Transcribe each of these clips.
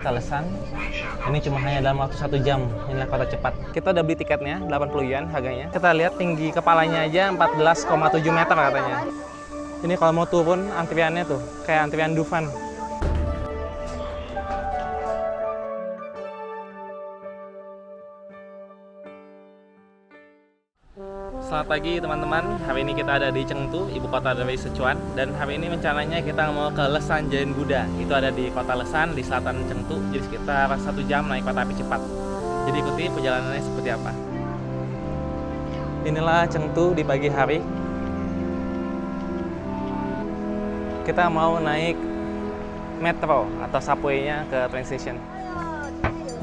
Kalesan, ini cuma hanya dalam waktu 1 jam. Inilah kereta cepat. Kita udah beli tiketnya, 80 yuan harganya. Kita lihat tinggi kepalanya aja 14,7 meter katanya. Ini kalau mau turun antriannya tuh, kayak antrian Dufan. Selamat pagi teman-teman, hari ini kita ada di Chengdu, ibu kota dari Sichuan. Dan hari ini rencananya kita mau ke Lesan Jain Buddha. Itu ada di kota Lesan, di selatan Chengdu. Jadi sekitar 1 jam naik kereta api cepat. Jadi ikuti perjalanannya seperti apa. Inilah Chengdu di pagi hari. Kita mau naik metro atau subway-nya ke train station.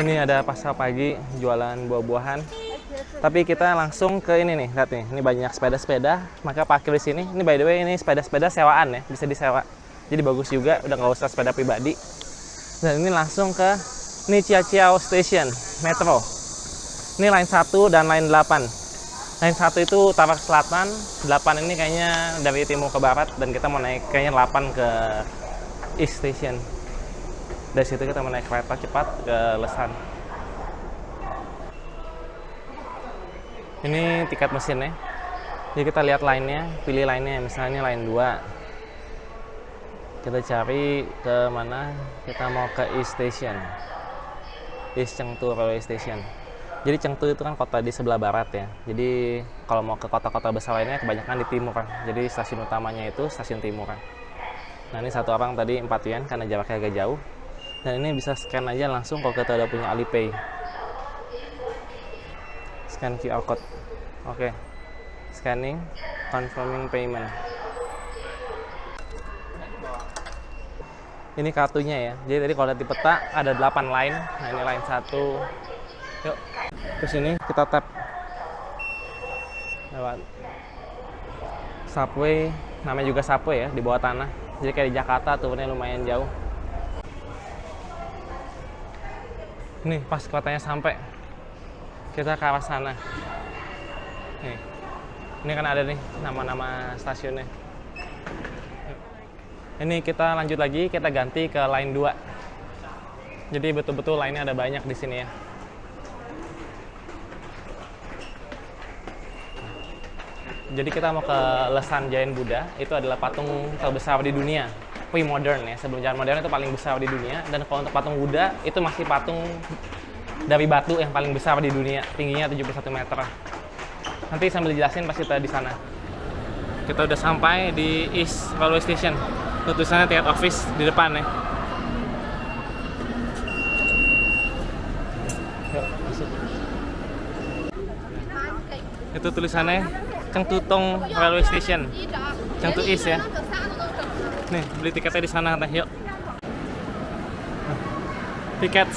Ini ada pasar pagi, jualan buah-buahan. Tapi kita langsung ke ini nih, lihat nih, ini banyak sepeda-sepeda, maka parkir di sini. Ini by the way, ini sepeda-sepeda sewaan ya, bisa disewa. Jadi bagus juga, udah nggak usah sepeda pribadi. Dan ini langsung ke Nichiachiao Station, metro. Ini line 1 dan line 8. Line 1 itu utara ke selatan, 8 ini kayaknya dari timur ke barat, dan kita mau naik kayaknya 8 ke East Station. Dari situ kita mau naik kereta cepat ke Lesan. Ini tiket mesinnya. Jadi kita lihat line-nya, pilih line-nya. Misalnya ini line 2. Kita cari ke mana? Kita mau ke East Station. East Chengdu Railway Station. Jadi Chengdu itu kan kota di sebelah barat ya. Jadi kalau mau ke kota-kota besar lainnya kebanyakan di timur. Jadi stasiun utamanya itu stasiun timur. Nah ini satu orang tadi 4 yuan karena jaraknya agak jauh. Dan ini bisa scan aja langsung kalau kita udah punya Alipay. Scan QR code. Oke. Scanning, confirming payment. Ini kartunya ya. Jadi tadi kalau lihat di peta ada 8 line. Nah, ini line 1. Yuk. Terus ini kita tap lewat subway, namanya juga subway ya, di bawah tanah. Jadi kayak di Jakarta turunnya lumayan jauh. Nih, pas kotanya sampai. Kita ke arah sana. Nih. Ini kan ada nih nama-nama stasiunnya. Ini kita lanjut lagi, kita ganti ke line 2. Jadi betul-betul line-nya ada banyak di sini ya. Jadi kita mau ke Lesan Jain Buddha, itu adalah patung terbesar di dunia. Pre-modern ya, sebelum zaman modern itu paling besar di dunia. Dan kalau untuk patung Buddha, itu masih patung dari batu yang paling besar di dunia, tingginya 71 meter. Nanti sambil dijelasin pas kita di sana. Kita udah sampai di East Railway Station. Tulisannya tiket office di depan ya. Yuk, masuk. Itu tulisannya Chengdu Tong Railway Station, Chengdu East ya. Nih, beli tiketnya di sana katanya. Yuk. Tiket.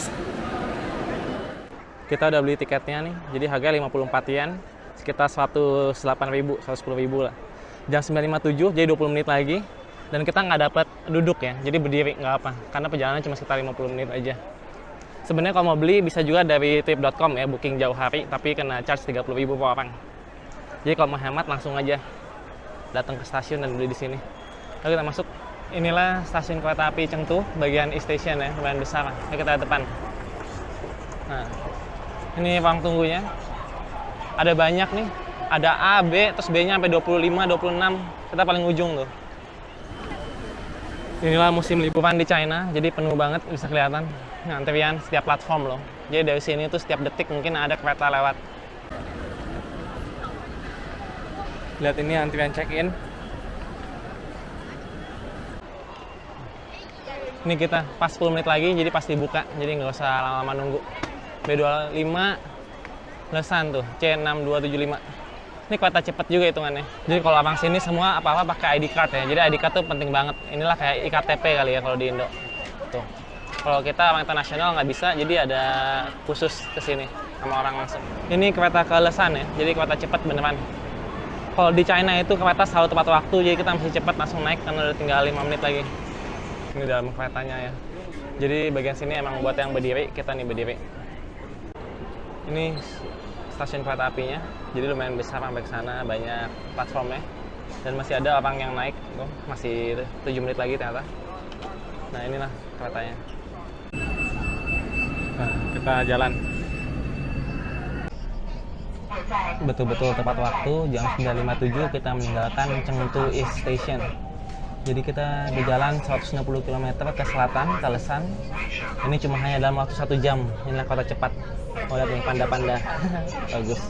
Kita udah beli tiketnya nih, jadi harga 54 yen, sekitar 108.000, 110.000 lah. Jam 9.57, jadi 20 menit lagi. Dan kita nggak dapat duduk ya, jadi berdiri nggak apa, karena perjalanan cuma sekitar 50 menit aja. Sebenarnya kalau mau beli bisa juga dari trip.com ya, booking jauh hari, tapi kena charge 30.000 per orang. Jadi kalau mau hemat langsung aja datang ke stasiun dan beli di sini. Lalu kita masuk. Inilah stasiun kereta api Chengdu, bagian East Station ya, lumayan besar. Ayo kita ke depan. Nah. Ini ruang tunggunya. Ada banyak nih. Ada A, B, terus B-nya sampai 25, 26. Kita paling ujung tuh. Inilah musim liburan di China, jadi penuh banget, bisa kelihatan. Antrian setiap platform loh. Jadi dari sini tuh setiap detik mungkin ada kereta lewat. Lihat ini antrian check-in. Ini kita pas 10 menit lagi, jadi pas dibuka. Jadi nggak usah lama-lama nunggu. B25 Lesan tuh, C6275. Ini kereta cepat juga hitungannya. Jadi kalau abang sini semua apa-apa pakai ID card ya. Jadi ID card tuh penting banget. Inilah kayak IKTP kali ya kalau di Indo. Tuh. Kalau kita orang internasional nggak bisa, jadi ada khusus ke sini sama orang langsung. Ini kereta ke Lesan ya. Jadi kereta cepat beneran. Kalau di China itu kereta selalu tepat waktu, jadi kita mesti cepat langsung naik karena udah tinggal 5 menit lagi. Ini dalam keretanya ya. Jadi bagian sini emang buat yang berdiri, kita nih berdiri. Ini stasiun kereta apinya, jadi lumayan besar sampai ke sana, banyak platformnya. Dan masih ada orang yang naik, tuh, masih 7 menit lagi ternyata. Nah inilah keretanya. kita jalan. Betul-betul tepat waktu, jam 9.57 kita meninggalkan Chengdu East Station. Jadi kita berjalan 160 km ke selatan, ke Lesan. Ini cuma hanya dalam waktu 1 jam. Inilah kota cepat. Oh, lihat nih panda-panda. Bagus.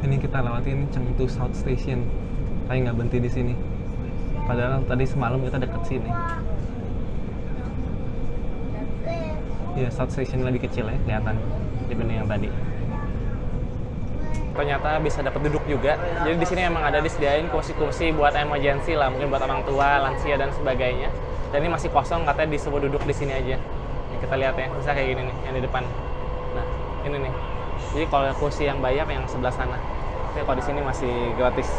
Ini kita lewatin Chengdu South Station. Tapi nggak berhenti di sini. Padahal tadi semalam kita deket sini. Ya, South Station lebih kecil ya, kelihatan dibanding yang tadi. Ternyata bisa dapat duduk juga. Jadi di sini emang ada disediain kursi-kursi buat emergency lah, mungkin buat orang tua, lansia dan sebagainya. Dan ini masih kosong, katanya disuruh duduk di sini aja. Nih, kita lihat ya, bisa kayak gini nih, yang di depan. Nah, ini nih. Jadi kalau kursi yang bayar yang sebelah sana. Tapi kalau di sini masih gratis.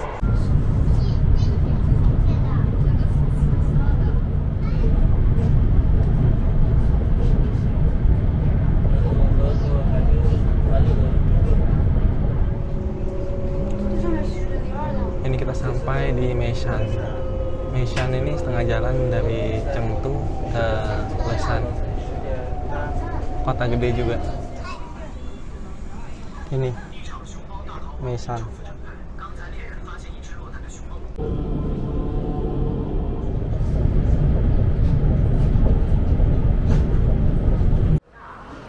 Ini kita sampai di Meishan. Meishan ini setengah jalan dari Chengdu ke Lesan. Kota gede juga. Ini Meishan.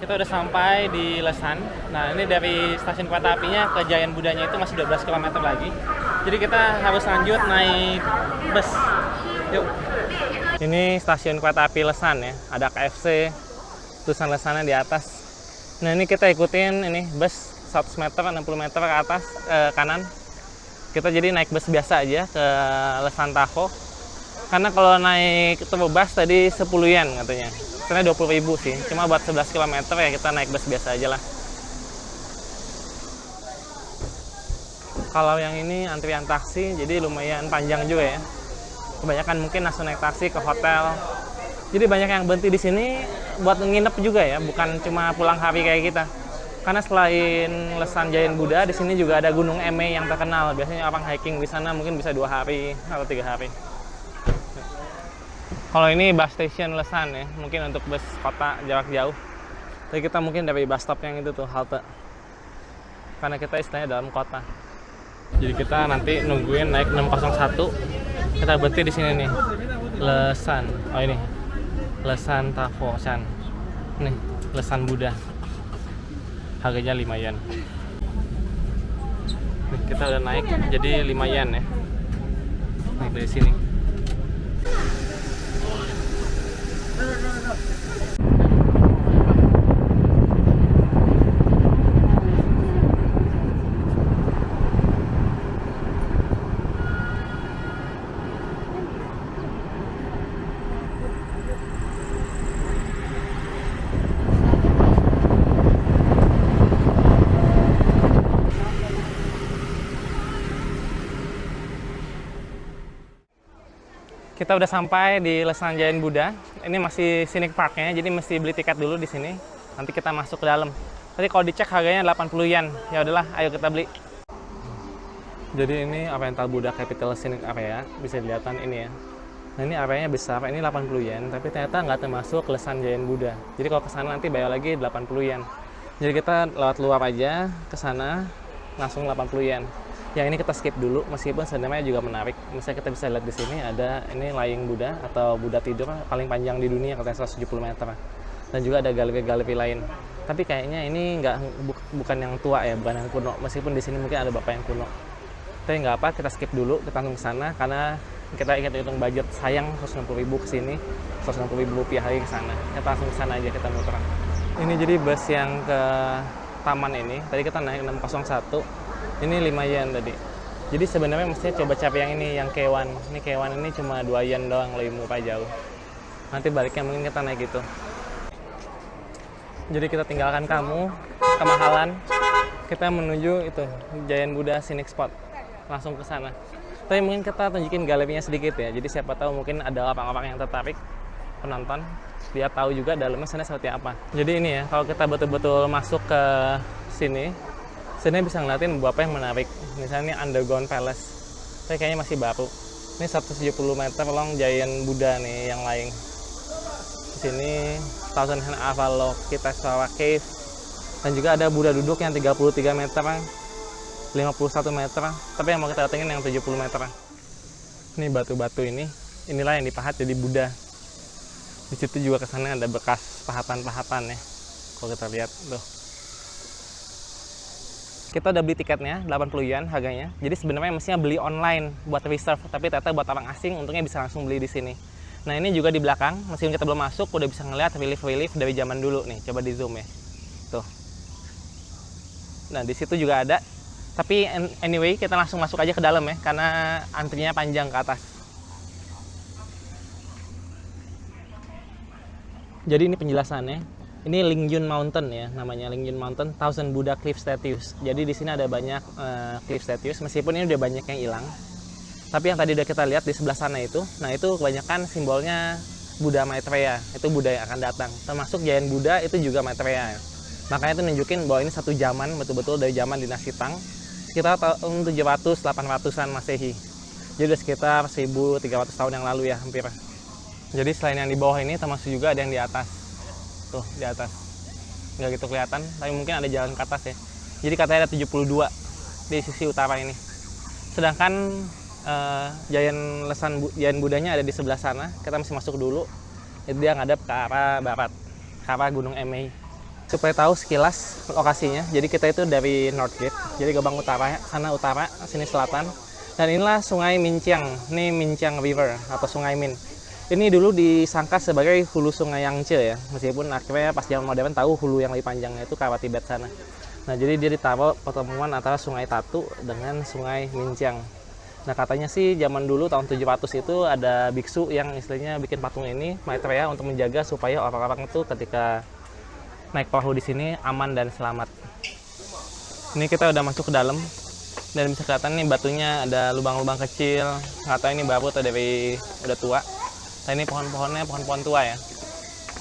Kita udah sampai di Lesan. Nah, ini dari stasiun kereta apinya ke Giant Buddha-nya itu masih 12 km lagi. Jadi kita harus lanjut naik bus. Yuk. Ini stasiun kereta api Lesan ya. Ada KFC, tulisan Lesannya di atas. Nah, ini kita ikutin ini bus 100 meter, 60 meter ke atas, kanan. Kita jadi naik bus biasa aja ke Lesan Tahoe. Karena kalau naik turbo bus tadi 10 yen katanya. Sebenarnya 20.000 sih. Cuma buat 11 km ya kita naik bus biasa aja lah. Kalau yang ini antrian taksi, jadi lumayan panjang juga ya. Kebanyakan mungkin langsung naik taksi ke hotel. Jadi banyak yang berhenti di sini buat nginep juga ya, bukan cuma pulang hari kayak kita. Karena selain Lesan Giant Buddha, di sini juga ada Gunung Eme yang terkenal. Biasanya orang hiking di sana mungkin bisa 2 hari atau 3 hari. Kalau ini bus station Lesan ya, mungkin untuk bus kota jarak jauh. Tapi kita mungkin dari bus stop yang itu tuh, halte. Karena kita istilahnya dalam kota. Jadi kita nanti nungguin naik 601. Kita berhenti di sini nih. Lesan. Oh ini. Lesan Tahoe Shan. Nih, Lesan Buddha. Harganya 5 yen. Nih, kita udah naik jadi 5 yen ya. Naik dari sini. Kita udah sampai di Lesan Giant Buddha. Ini masih scenic parknya, jadi mesti beli tiket dulu di sini. Nanti kita masuk ke dalam. Tadi kalau dicek harganya 80 yen. Ya udahlah, ayo kita beli. Jadi ini Oriental Buddha Capital Scenic Area, bisa dilihatkan ini ya. Nah ini areanya besar, ini 80 yen, tapi ternyata nggak termasuk Lesan Giant Buddha. Jadi kalau ke sana nanti bayar lagi 80 yen. Jadi kita lewat luar aja ke sana, langsung 80 yen. Yang ini kita skip dulu, meskipun sebenarnya juga menarik. Misalnya kita bisa lihat di sini ada ini Lying Buddha atau Buddha tidur paling panjang di dunia, katanya 170 meter. Dan juga ada galeri-galeri lain. Tapi kayaknya ini bukan yang tua ya, bukan yang kuno. Meskipun di sini mungkin ada bapak yang kuno. Tapi nggak apa, kita skip dulu, kita langsung ke sana karena kita ingat hitung budget, sayang 160.000 ke sini, 160.000 rupiah lagi ke sana. Kita langsung ke sana aja, kita muter. Ini jadi bus yang ke taman ini. Tadi kita naik 601. Ini 5 yen tadi. Jadi sebenarnya mestinya coba cari yang ini, yang K1. Ini K1 ini cuma 2 yen doang, lebih murah jauh. Nanti baliknya mungkin kita naik gitu. Jadi kita tinggalkan kamu, kemahalan. Kita menuju itu, Giant Buddha Scenic Spot. Langsung ke sana. Tapi mungkin kita tunjukin galerinya sedikit ya. Jadi siapa tahu mungkin ada orang-orang yang tertarik, penonton. Dia tahu juga dalamnya sana seperti apa. Jadi ini ya, kalau kita betul-betul masuk ke sini bisa ngeliatin beberapa yang menarik. Misalnya ini Underground Palace. Tapi kayaknya masih baru. Ini 170 meter long Giant Buddha nih yang lain. Di sini Thousand Hand Avalokiteshvara Cave. Dan juga ada Buddha duduk yang 33 meter, 51 meter. Tapi yang mau kita datengin yang 70 meter. Ini batu-batu ini, inilah yang dipahat jadi Buddha. Di situ juga kesannya ada bekas pahatan-pahatan ya. Kalau kita lihat tuh. Kita udah beli tiketnya, 80 yuan harganya. Jadi sebenarnya mestinya beli online buat reserve, tapi ternyata buat orang asing untungnya bisa langsung beli di sini. Nah, ini juga di belakang, meskipun kita belum masuk, udah bisa ngeliat relief-relief dari zaman dulu nih. Coba di zoom ya. Tuh. Nah, di situ juga ada. Tapi anyway, kita langsung masuk aja ke dalam ya, karena antrinya panjang ke atas. Jadi ini penjelasannya. Ini Lingyun Mountain ya, namanya Lingyun Mountain, Thousand Buddha Cliff Statues. Jadi di sini ada banyak cliff statues, meskipun ini udah banyak yang hilang. Tapi yang tadi udah kita lihat di sebelah sana itu, nah itu kebanyakan simbolnya Buddha Maitreya, itu Buddha yang akan datang. Termasuk Giant Buddha itu juga Maitreya. Makanya itu nunjukin bahwa ini satu zaman, betul-betul dari zaman dinasti Tang, sekitar tahun 700-800-an Masehi. Jadi udah sekitar 1300 tahun yang lalu ya, hampir. Jadi selain yang di bawah ini, termasuk juga ada yang di atas. Tuh, di atas. Nggak gitu kelihatan, tapi mungkin ada jalan ke atas ya. Jadi katanya ada 72 di sisi utara ini. Sedangkan Giant Buddhanya ada di sebelah sana. Kita mesti masuk dulu. Itu dia ngadep ke arah barat, ke arah Gunung Emei. Supaya tahu sekilas lokasinya, jadi kita itu dari North Gate. Jadi gerbang utara, sana utara, sini selatan. Dan inilah Sungai Minqiang. Ini Minqiang River atau Sungai Min. Ini dulu disangka sebagai hulu sungai Yangtze ya, meskipun akhirnya pas zaman modern tahu hulu yang lebih panjangnya itu ke arah Tibet sana. Nah, jadi dia ditaruh pertemuan antara Sungai Tatu dengan Sungai Minqiang. Nah, katanya sih zaman dulu tahun 700 itu ada biksu yang istilahnya bikin patung ini, Maitreya, untuk menjaga supaya orang-orang itu ketika naik perahu di sini aman dan selamat. Ini kita udah masuk ke dalam dan bisa kelihatan nih batunya ada lubang-lubang kecil. Nggak tahu ini baru atau dari udah tua. Nah, ini pohon-pohonnya pohon-pohon tua ya.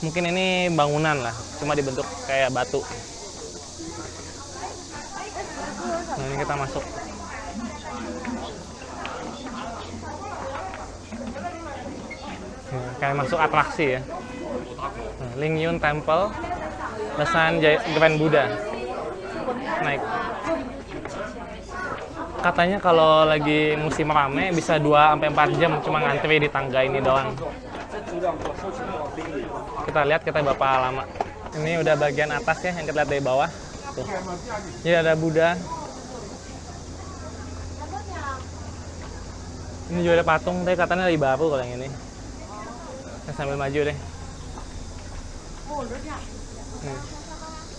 Mungkin ini bangunan lah, cuma dibentuk kayak batu. Nah, ini kita masuk. Nah, kayak masuk atraksi ya. Nah, Lingyun Temple, Lesan Grand Buddha. Naik. Katanya kalau lagi musim rame bisa 2-4 jam cuma ngantri di tangga ini doang. Kita lihat kita berapa lama. Ini udah bagian atas ya yang kita lihat dari bawah. Tuh. Jadi ada Buddha. Ini juga ada patung, tapi katanya lebih baru kalau yang ini. Kita sambil maju deh.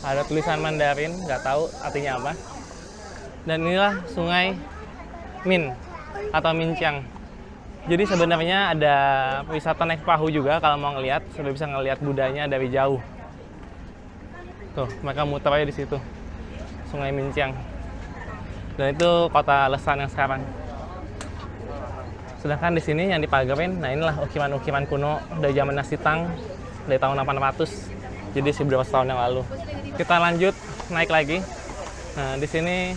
Ada tulisan Mandarin, nggak tahu artinya apa. Dan inilah Sungai Min atau Minqiang. Jadi sebenarnya ada wisata naik perahu juga kalau mau ngelihat, sudah bisa ngelihat Budanya dari jauh. Tuh, mereka muter aja di situ. Sungai Minqiang. Dan itu kota Lesan yang sekarang. Sedangkan di sini yang dipagarin, nah inilah ukiran-ukiran kuno dari zaman dinasti Tang dari tahun 800. Jadi 1100 tahun yang lalu. Kita lanjut naik lagi. Nah, di sini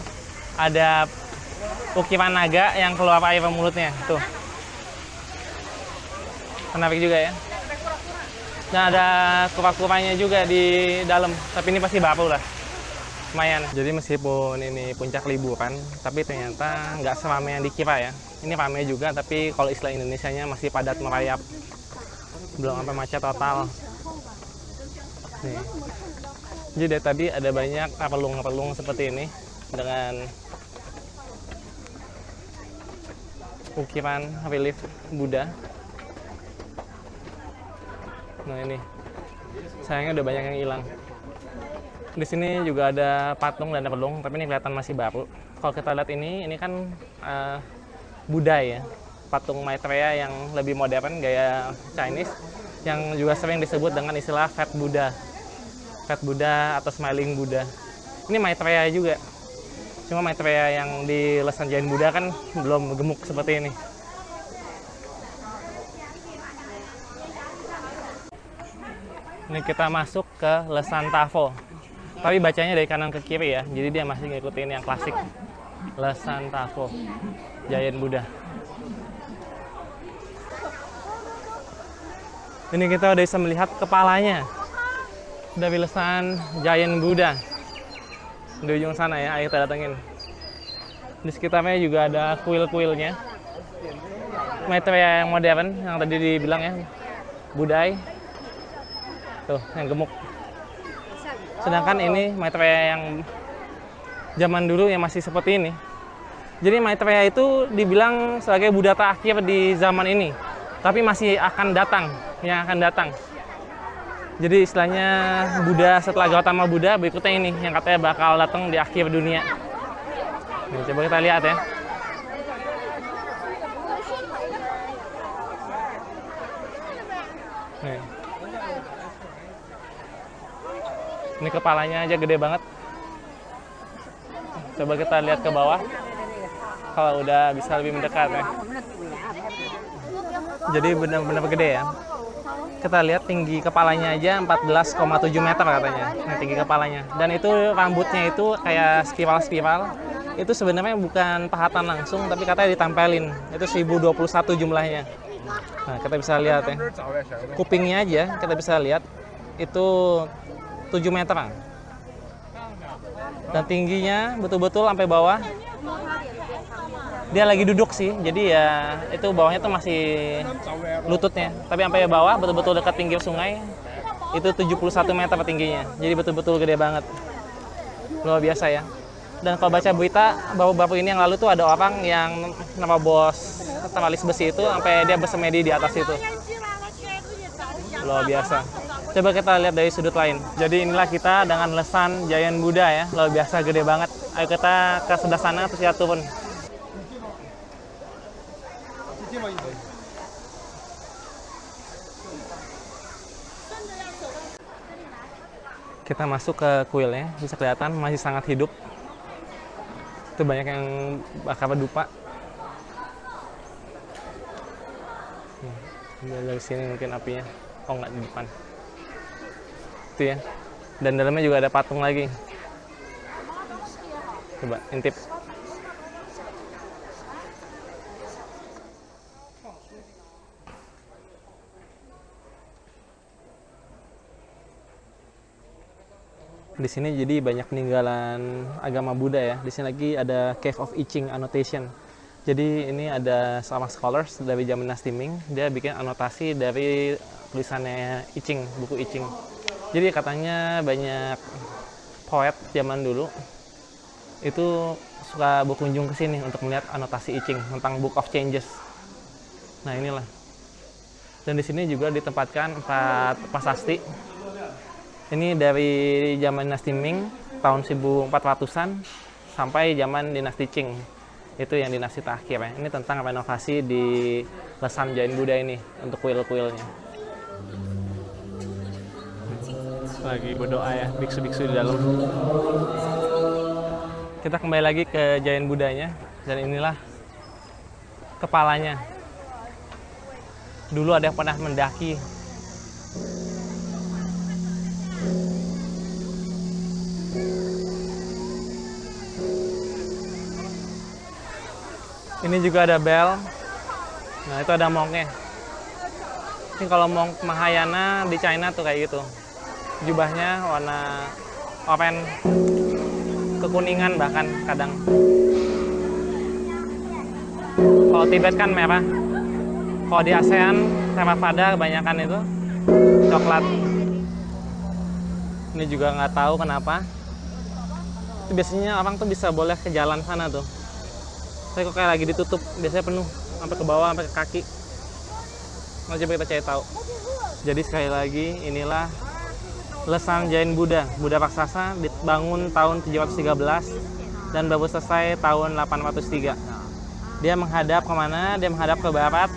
ada ukiran naga yang keluar air mulutnya, tuh. Menarik juga ya. Dan ada kura-kuranya juga di dalam, tapi ini pasti baru lah. Lumayan. Jadi meskipun ini puncak liburan, tapi ternyata nggak seramai yang dikira ya. Ini ramai juga, tapi kalau istilah Indonesianya masih padat merayap. Belum sampai macet total. Nih. Jadi dari tadi ada banyak relung-relung seperti ini dengan ukiran relief Buddha. Nah, ini sayangnya udah banyak yang hilang. Di sini juga ada patung dan relung, tapi ini kelihatan masih baru. Kalau kita lihat ini kan Buddha ya, patung Maitreya yang lebih modern gaya Chinese, yang juga sering disebut dengan istilah Fat Buddha. Fat Buddha atau Smiling Buddha. Ini Maitreya juga. Cuma Maitreya yang di Lesan Giant Buddha kan belum gemuk seperti ini. Ini kita masuk ke Lesan Tafo. Tapi bacanya dari kanan ke kiri ya. Jadi dia masih ngikutin yang klasik. Lesan Tafo, Giant Buddha. Ini kita udah bisa melihat kepalanya dari lesan Giant Buddha di ujung sana ya. Ayo kita datengin. Di sekitarnya juga ada kuil-kuilnya. Maitreya yang modern yang tadi dibilang ya, Budaya. Tuh, yang gemuk. Sedangkan ini Maitreya yang zaman dulu yang masih seperti ini. Jadi Maitreya itu dibilang sebagai Buddha terakhir di zaman ini, tapi masih akan datang, yang akan datang. Jadi istilahnya Buddha setelah Gautama Buddha berikutnya ini yang katanya bakal datang di akhir dunia. Nih, coba kita lihat ya. Nih. Ini kepalanya aja gede banget. Coba kita lihat ke bawah. Kalau udah bisa lebih mendekat ya. Jadi benar-benar gede ya. Kita lihat tinggi kepalanya aja 14,7 meter katanya. Nah, tinggi kepalanya. Dan itu rambutnya itu kayak spiral-spiral. Itu sebenarnya bukan pahatan langsung, tapi katanya ditempelin. Itu 1021 jumlahnya. Nah, kita bisa lihat ya. Kupingnya aja kita bisa lihat itu 7 meteran. Dan tingginya betul-betul sampai bawah. Dia lagi duduk sih, jadi ya itu bawahnya tuh masih lututnya. Tapi sampai bawah betul-betul dekat pinggir sungai, itu 71 meter tingginya. Jadi betul-betul gede banget. Luar biasa ya. Dan kalau baca berita, baru-baru ini yang lalu tuh ada orang yang nerobos teralis besi itu, sampai dia bersemedi di atas itu. Luar biasa. Coba kita lihat dari sudut lain. Jadi inilah kita dengan lesan Giant Buddha ya. Luar biasa, gede banget. Ayo kita ke sebelah sana, terus kita turun. Kita masuk ke kuilnya, bisa kelihatan masih sangat hidup. Itu banyak yang bakar dupa. Dari sini mungkin apinya. Oh, nggak di depan. Itu ya. Dan dalamnya juga ada patung lagi. Coba intip. Di sini jadi banyak peninggalan agama Buddha ya. Di sini lagi ada Cave of I Ching Annotation. Jadi ini ada seorang scholars dari zaman dinasti Ming, dia bikin anotasi dari tulisannya I Ching, buku I Ching. Jadi katanya banyak poet zaman dulu itu suka berkunjung ke sini untuk melihat anotasi I Ching tentang Book of Changes. Nah, inilah. Dan di sini juga ditempatkan 4 prasasti. Ini dari zaman dinasti Ming tahun 1400-an sampai zaman dinasti Qing. Itu yang dinasti terakhir ya. Ini tentang renovasi di lesan Giant Buddha ini untuk kuil-kuilnya. Lagi berdoa ya, biksu-biksu di dalam. Kita kembali lagi ke Giant Buddha-nya, dan inilah kepalanya. Dulu ada yang pernah mendaki. Ini juga ada bel. Nah, itu ada monknya. Ini kalau monk Mahayana di China tuh kayak gitu. Jubahnya warna oranye, kekuningan bahkan kadang. Kalau Tibet kan merah. Kalau di ASEAN, Theravada kebanyakan itu coklat. Ini juga nggak tahu kenapa. Itu biasanya orang tuh bisa boleh ke jalan sana tuh. Tapi kok kayak lagi ditutup, biasanya penuh sampai ke bawah, sampai ke kaki. Nah, coba kita cari tahu. Jadi sekali lagi, inilah lesan Giant Buddha. Buddha raksasa dibangun tahun 713 dan baru selesai tahun 803. Dia menghadap kemana? Dia menghadap ke barat,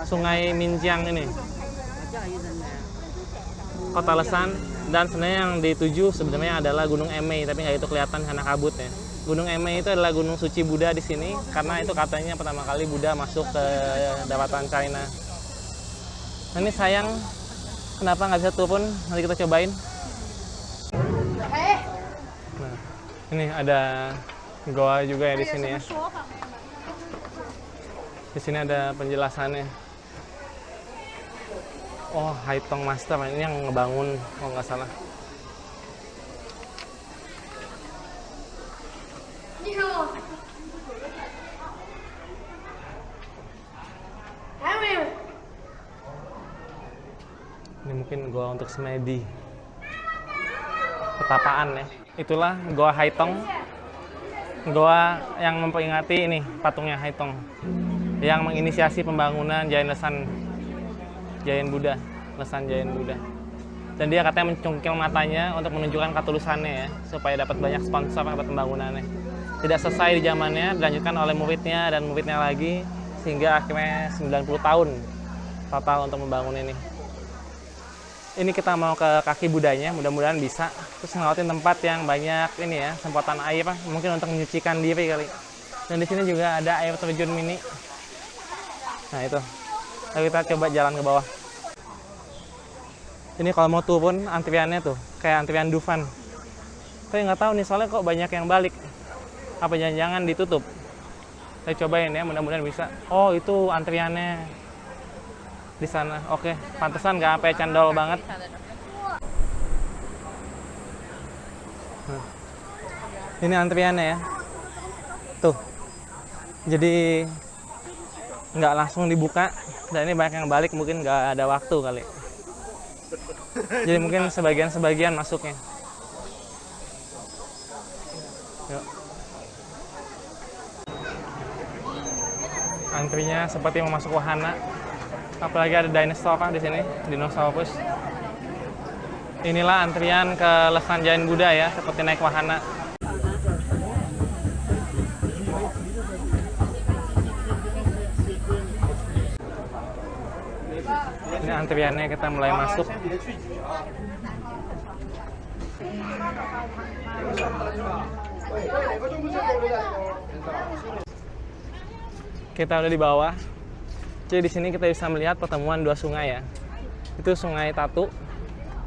Sungai Minjiang ini. Kota lesan, dan sebenarnya yang dituju sebenarnya adalah Gunung Emei, tapi nggak itu kelihatan karena kabutnya. Gunung Emei itu adalah gunung suci Buddha di sini, karena itu katanya pertama kali Buddha masuk ke daratan China. Nah, ini sayang, kenapa nggak bisa turun? Nanti kita cobain. Nah, ini ada goa juga ya di sini ya. Di sini ada penjelasannya. Oh, Haitong Master ini yang ngebangun kalau nggak salah. Ini mungkin goa untuk semedi. Petapaan ya. Itulah goa Haitong. Goa yang memperingati ini patungnya Haitong. Yang menginisiasi pembangunan Giant Lesan Giant Buddha, Lesan Giant Buddha. Dan dia katanya mencungkil matanya untuk menunjukkan ketulusannya ya, supaya dapat banyak sponsor dapat pembangunannya. Tidak selesai di zamannya, dilanjutkan oleh muridnya dan muridnya lagi, sehingga akhirnya 90 tahun total untuk membangun ini. Ini kita mau ke kaki Budanya, mudah-mudahan bisa. Terus ngelewatin tempat yang banyak ini ya, semprotan air, mungkin untuk menyucikan diri kali. Dan di sini juga ada air terjun mini. Nah itu, lalu kita coba jalan ke bawah. Ini kalau mau turun antriannya tuh, kayak antrian Dufan. Tapi nggak tahu nih, soalnya kok banyak yang balik. Apa jangan-jangan ditutup? Saya cobain ya, mudah-mudahan bisa. Oh itu antriannya di sana. Oke, pantesan nggak sampai candol banget. Nah, ini antriannya ya. Tuh. Jadi nggak langsung dibuka, dan ini banyak yang balik, mungkin nggak ada waktu kali. Jadi mungkin sebagian-sebagian masuknya. Yuk. Antrinya seperti mau masuk wahana. Apalagi ada dinosaur di sini, dinosaurus. Inilah antrian ke Lesan Giant Buddha ya, seperti naik wahana. Ini antriannya, kita mulai masuk. Kita udah di bawah. Jadi di sini kita bisa melihat pertemuan dua sungai ya. Itu Sungai Tatu,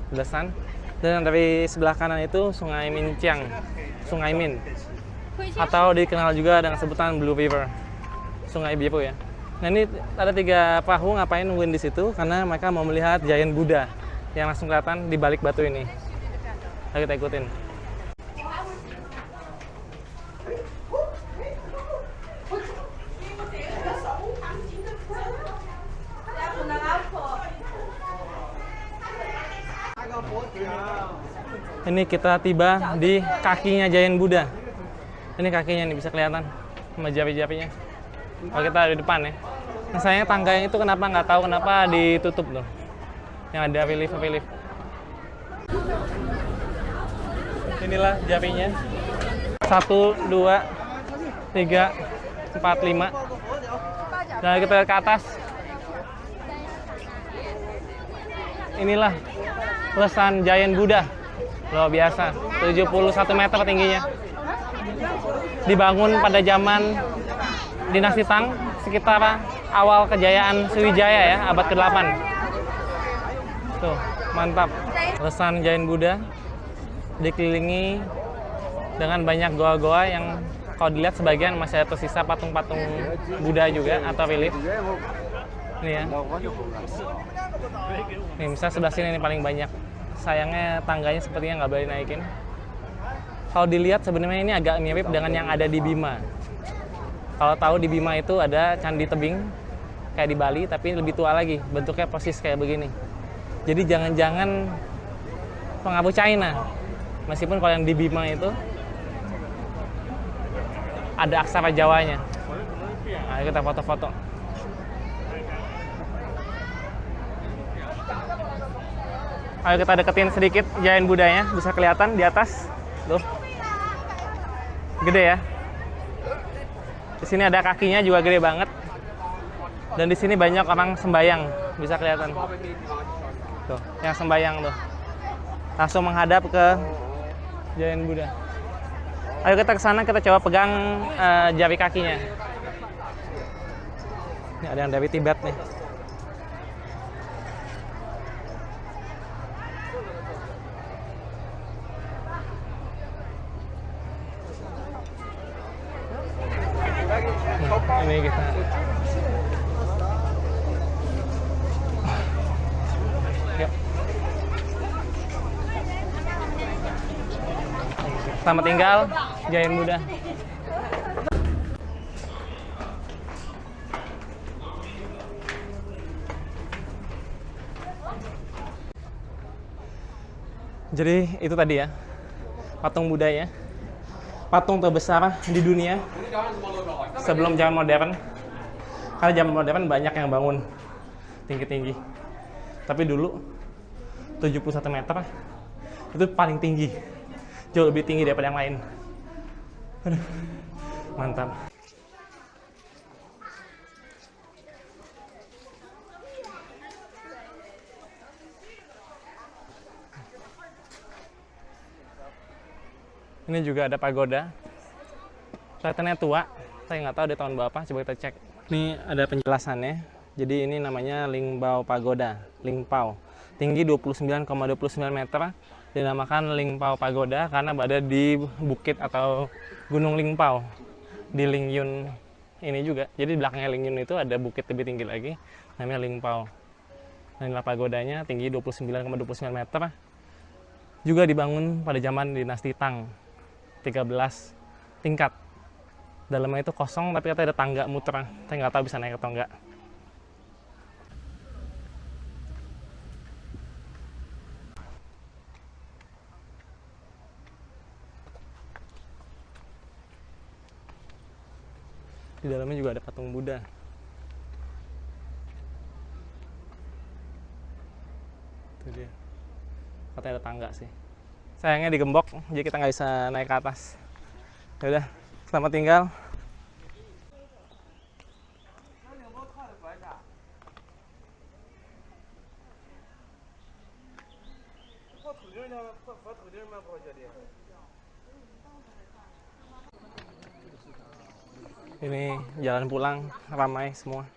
Lesan, dan dari sebelah kanan itu Sungai Minciang, Sungai Min. Atau dikenal juga dengan sebutan Blue River, Sungai Biru ya. Nah ini ada 3 perahu, ngapain nungguin di situ? Karena mereka mau melihat Giant Buddha yang langsung kelihatan di balik batu ini. Ayo kita ikutin. Ini kita tiba di kakinya Giant Buddha. Ini kakinya nih, bisa kelihatan sama jari-jarinya. Oh, kita ada di depan ya. Nah, sayangnya tangga yang itu nggak tahu kenapa ditutup tuh. Yang ada relief. Inilah jarinya. 1, 2, 3, 4, 5. Dan kita lihat ke atas. Inilah Lesan Giant Buddha. Luar biasa, 71 meter tingginya. Dibangun pada zaman Dinasti Tang, sekitar awal kejayaan Sriwijaya ya, abad ke-8. Tuh, mantap. Lesan Giant Buddha dikelilingi dengan banyak goa-goa yang kalau dilihat sebagian masih ada tersisa patung-patung Buddha juga atau relief. Ini ya. Nih, misalnya sebelah sini ini paling banyak. Sayangnya tangganya sepertinya nggak boleh naikin. Kalau dilihat sebenarnya ini agak mirip dengan yang ada di Bima. Kalau tahu di Bima itu ada Candi Tebing kayak di Bali, tapi lebih tua lagi, bentuknya persis kayak begini. Jadi jangan-jangan pengaruh China. Meskipun kalau yang di Bima itu ada aksara Jawanya. Nah, kita foto-foto. Ayo kita deketin sedikit Giant Buddha-nya, bisa kelihatan di atas. Tuh. Gede ya. Di sini ada kakinya juga gede banget. Dan di sini banyak orang sembayang, bisa kelihatan. Tuh, yang sembayang tuh. Langsung menghadap ke Giant Buddha. Ayo kita ke sana, kita coba pegang jari kakinya. Ini ada yang dari Tibet nih. Ini kita Selamat tinggal, Giant Buddha. Jadi itu tadi ya, patung Buddha ya. Patung terbesar di dunia sebelum zaman modern. Karena zaman modern banyak yang bangun tinggi-tinggi. Tapi dulu 71 meter itu paling tinggi. Jauh lebih tinggi daripada yang lain. Aduh, mantap. Ini juga ada pagoda. Kelihatannya tua. Saya nggak tahu di tahun berapa. Coba kita cek. Ini ada penjelasannya. Jadi ini namanya Lingbao Pagoda. Lingbao. Tinggi 29,29 meter. Dinamakan Lingbao Pagoda karena berada di bukit atau Gunung Lingbao. Di Lingyun ini juga. Jadi di belakangnya Lingyun itu ada bukit lebih tinggi lagi. Namanya Lingbao. Dan inilah pagodanya tinggi 29,29 meter. Juga dibangun pada zaman dinasti Tang. 13 tingkat. Dalamnya itu kosong tapi katanya ada tangga muter. Saya nggak tahu bisa naik atau enggak. Di dalamnya juga ada patung Buddha. Itu dia. Katanya ada tangga sih. Sayangnya digembok, jadi kita nggak bisa naik ke atas. Ya udah, selamat tinggal. Ini jalan pulang, ramai semua.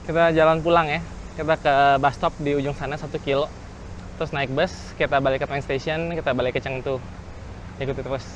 Kita jalan pulang ya. Kita ke bus stop di ujung sana 1 kilo. Terus naik bus, kita balik ke train station, kita balik ke Chengdu. Ikuti terus.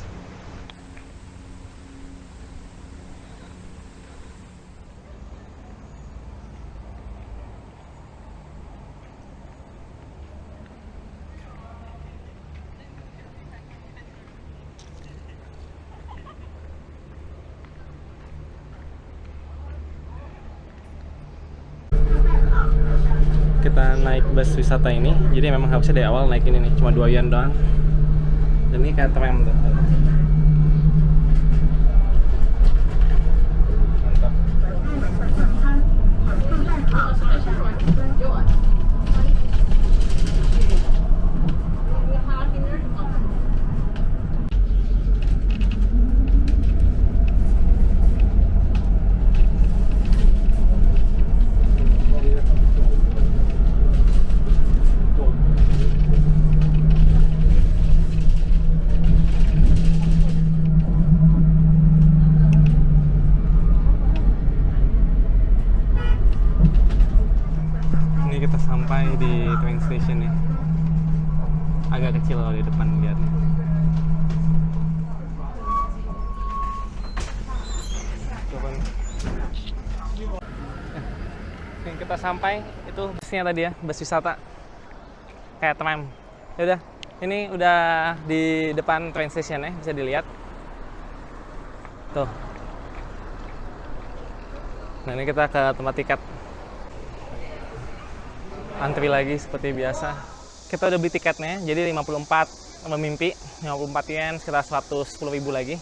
kita naik bus wisata ini. Jadi memang harusnya dari awal naik ini nih, cuma 2 yuan doang. Dan ini kayak tram tuh. Mantap. Ini kita sampai di train station ya. Agak kecil kalau di depan lihatnya. Coba nih. Oke, kita sampai, itu busnya tadi ya, bus wisata kayak tram. Ya udah, ini udah di depan train station ya, bisa dilihat. Tuh. Nah, ini kita ke tempat tiket. Antri lagi seperti biasa. Kita udah beli tiketnya, jadi 54 memimpi, 54 yen, sekitar 110.000 lagi.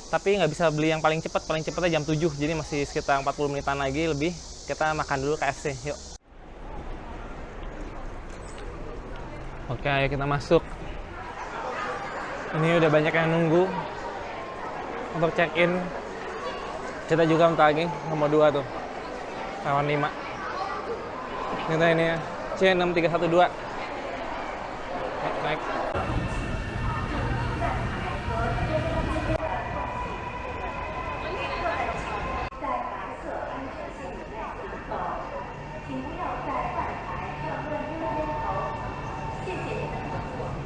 Tapi nggak bisa beli yang paling cepatnya jam 7, jadi masih sekitar 40 menitan lagi lebih. Kita makan dulu KFC, yuk. Oke, ayo kita masuk. Ini udah banyak yang nunggu untuk check-in. Kita juga bentar lagi, nomor 2 tuh, kawan 5. Kita ini ya, C6312. Naik.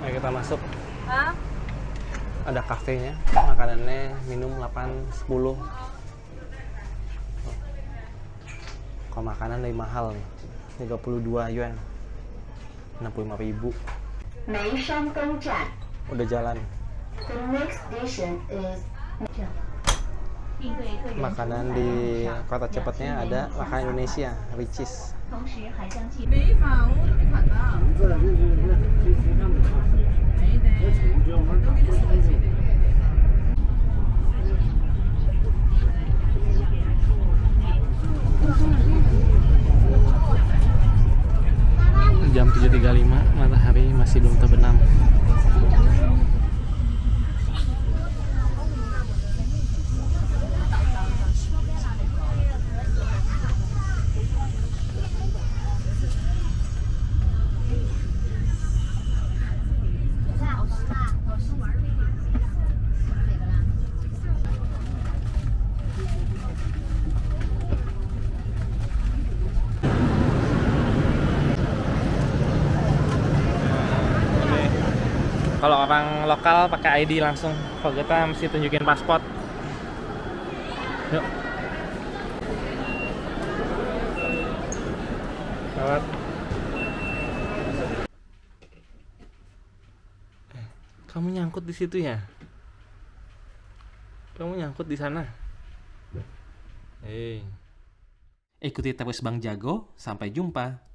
Ayo kita masuk. Ada kafenya, makanannya, minum 8-10. Kalau makanan lebih mahal nih, 32 yuan, 65.000. Udah jalan. Makanan di kota cepatnya ada makanan Indonesia, Ricis. Jam 7.35, matahari masih belum terbenam. Kalau orang lokal pakai ID langsung, kalau kita mesti tunjukin paspor. Yuk. Lewat. Kamu nyangkut di situ ya? Kamu nyangkut di sana? Ikuti terus Bang Jago. Sampai jumpa.